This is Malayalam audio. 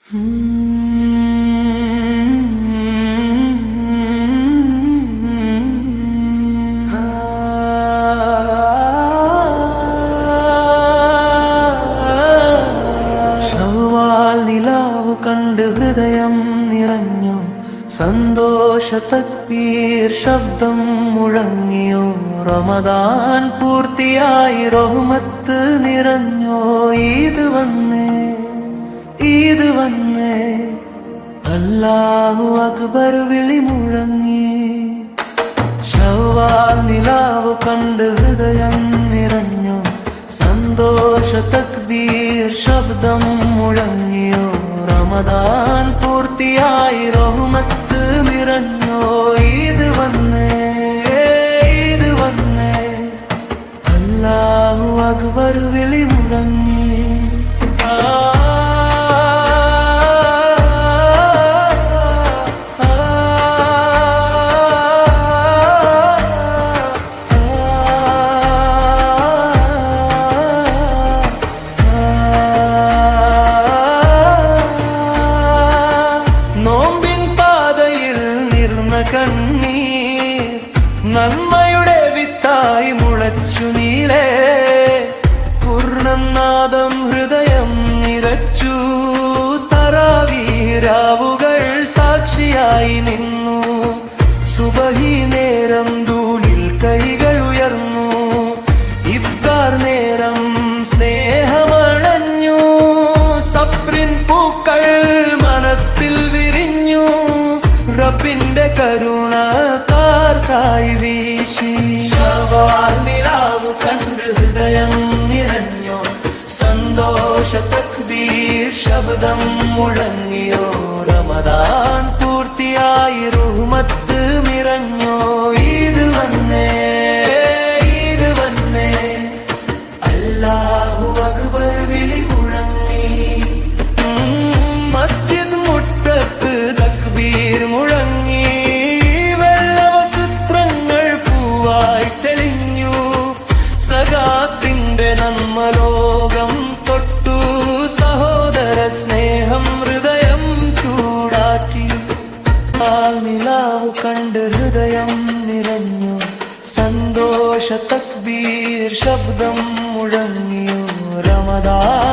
നിലാവു കണ്ട് ഹൃദയം നിറഞ്ഞു, സന്തോഷ തക്ബീർ ശബ്ദം മുഴങ്ങിയോ. റമദാൻ പൂർത്തിയായി റഹ്മത്ത് നിറഞ്ഞോ. ഈദ് വന്നേ, ഈദ് വന്നേ, അല്ലാഹു അക്ബർ വിളി മുഴങ്ങി. ശവ്വാൽ നിലാവു കണ്ട് ഹൃദയം നിറഞ്ഞു, സന്തോഷ തക്ബീർ ശബ്ദം മുഴങ്ങിയോ. റമദാൻ പൂർത്തിയായി റഹ്മത്ത് നിറഞ്ഞോ. ഈദ് വന്നേ, ഈദ് വന്നേ, അല്ലാഹു അക്ബർ വിളി മുഴങ്ങി. കണ്ണീർ നന്മയുടെ വിത്തായി മുളച്ചു നീലേ. പൂർണ്ണനാദം ഹൃദയം നിറച്ചു, തറാവീരാവുകൾ സാക്ഷിയായി നിന്നു. സുബഹി നേരം ധൂളിൽ കൈകൾ ഉയർന്നു, ഇഫ്താർ നേരം സ്നേഹമണഞ്ഞു. സബ്രിൻ പൂക്കൾ മനത്തിൽ വിരിഞ്ഞു, റബ്ബിന്റെ കരുണ കാർക്കായി വീശി. ശവ്വാൽ നിലാവു കണ്ട് ഹൃദയം നിറഞ്ഞോ, സന്തോഷ തക്ബീർ ശബ്ദം മുഴങ്ങിയോ. റമദാൻ പൂർത്തിയായി റഹ്മത്ത് നിറഞ്ഞോ. ഈദ് വന്നേ, ഈദ് വന്നേ, അല്ലാഹു അക്ബർ വിളി മുഴങ്ങി. മസ്ജിദ് മുറ്റത്ത് തക്ബീർ മുഴങ്ങി, വെള്ളവസ്ത്രങ്ങൾ പൂവായി തെളിഞ്ഞു. സകാത്തിന്റെ നന്മ ലോകം തൊട്ടു, സഹോദര സ്നേഹം ഹൃദയം ചൂടാക്കി. നിലാവു കണ്ട് ഹൃദയം നിറഞ്ഞു, സന്തോഷ തക്ബീർ ശബ്ദം മുഴങ്ങിയോ. റമദാൻ